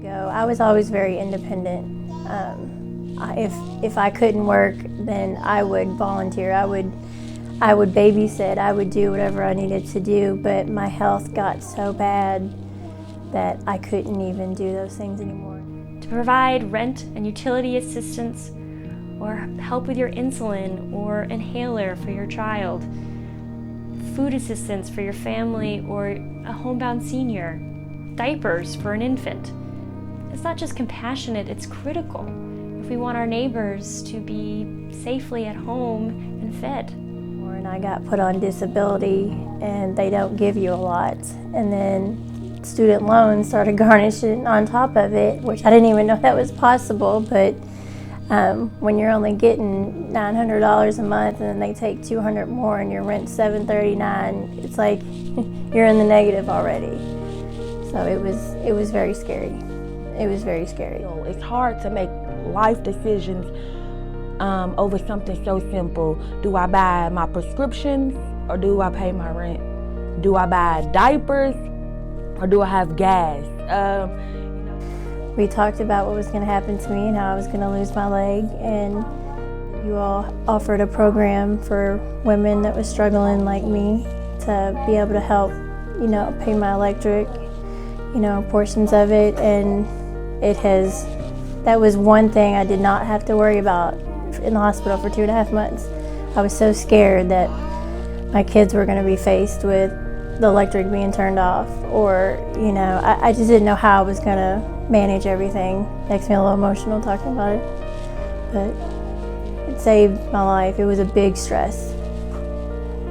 go. I was always very independent. If I couldn't work, then I would volunteer. I would babysit. I would do whatever I needed to do, but my health got so bad that I couldn't even do those things anymore. To provide rent and utility assistance, or help with your insulin or inhaler for your child, food assistance for your family or a homebound senior, diapers for an infant. It's not just compassionate, it's critical if we want our neighbors to be safely at home and fed. And I got put on disability and they don't give you a lot. And then student loans started garnishing on top of it, which I didn't even know that was possible, but when you're only getting $900 a month and then they take $200 more and your rent's $739, it's like you're in the negative already. So it was very scary. It was very scary. It's hard to make life decisions over something so simple. Do I buy my prescriptions or do I pay my rent? Do I buy diapers or do I have gas? We talked about what was going to happen to me and how I was going to lose my leg, and you all offered a program for women that was struggling like me to be able to help, pay my electric, portions of it, and that was one thing I did not have to worry about in the hospital for 2.5 months. I was so scared that my kids were going to be faced with the electric being turned off, or I just didn't know how I was going to manage everything. Makes me a little emotional talking about it, but it saved my life. It was a big stress,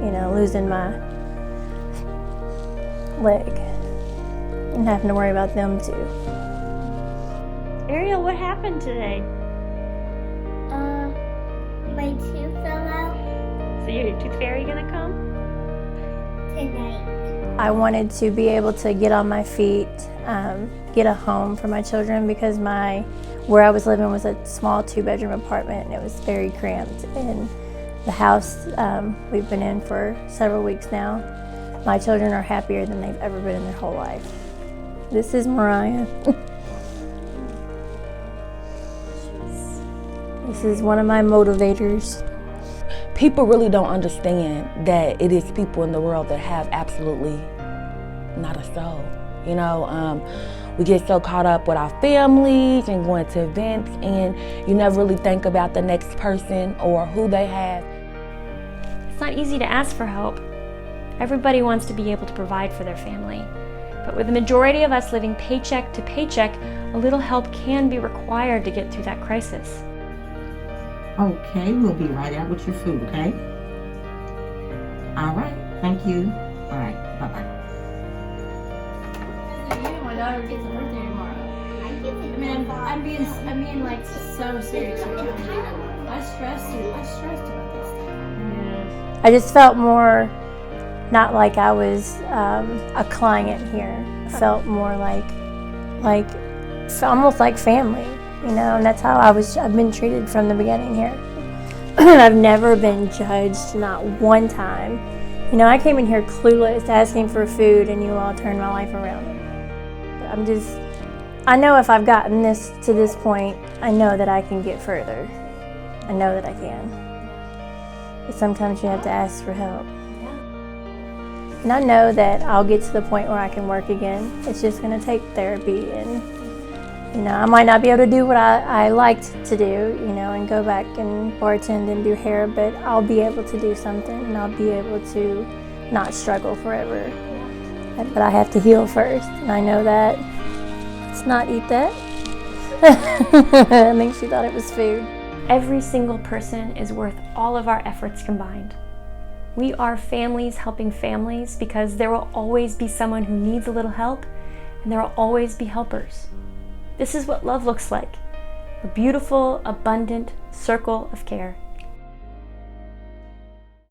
losing my leg and having to worry about them too. Ariel, what happened today? My tooth fell out. So your tooth fairy gonna come? Tonight. I wanted to be able to get on my feet, get a home for my children, because where I was living was a small 2-bedroom apartment and it was very cramped. And the house we've been in for several weeks now, my children are happier than they've ever been in their whole life. This is Mariah. This is one of my motivators. People really don't understand that it is people in the world that have absolutely not a soul. We get so caught up with our families and going to events, and you never really think about the next person or who they have. It's not easy to ask for help. Everybody wants to be able to provide for their family. But with the majority of us living paycheck to paycheck, a little help can be required to get through that crisis. Okay, we'll be right out with your food, okay? All right, thank you. All right, bye-bye. My daughter gets a birthday tomorrow. I'm being like so serious right now. I stressed about this stuff. I just felt more, not like I was a client here. I felt more like almost like family. And that's how I've been treated from the beginning here. I've never been judged, not one time. I came in here clueless, asking for food, and you all turned my life around. I know if I've gotten to this point, I know that I can get further. I know that I can. But sometimes you have to ask for help. And I know that I'll get to the point where I can work again. It's just going to take therapy, and I might not be able to do what I liked to do, and go back and bartend and do hair, but I'll be able to do something, and I'll be able to not struggle forever. But I have to heal first, and I know that. Let's not eat that. I think she thought it was food. Every single person is worth all of our efforts combined. We are families helping families because there will always be someone who needs a little help, and there will always be helpers. This is what love looks like, a beautiful, abundant circle of care.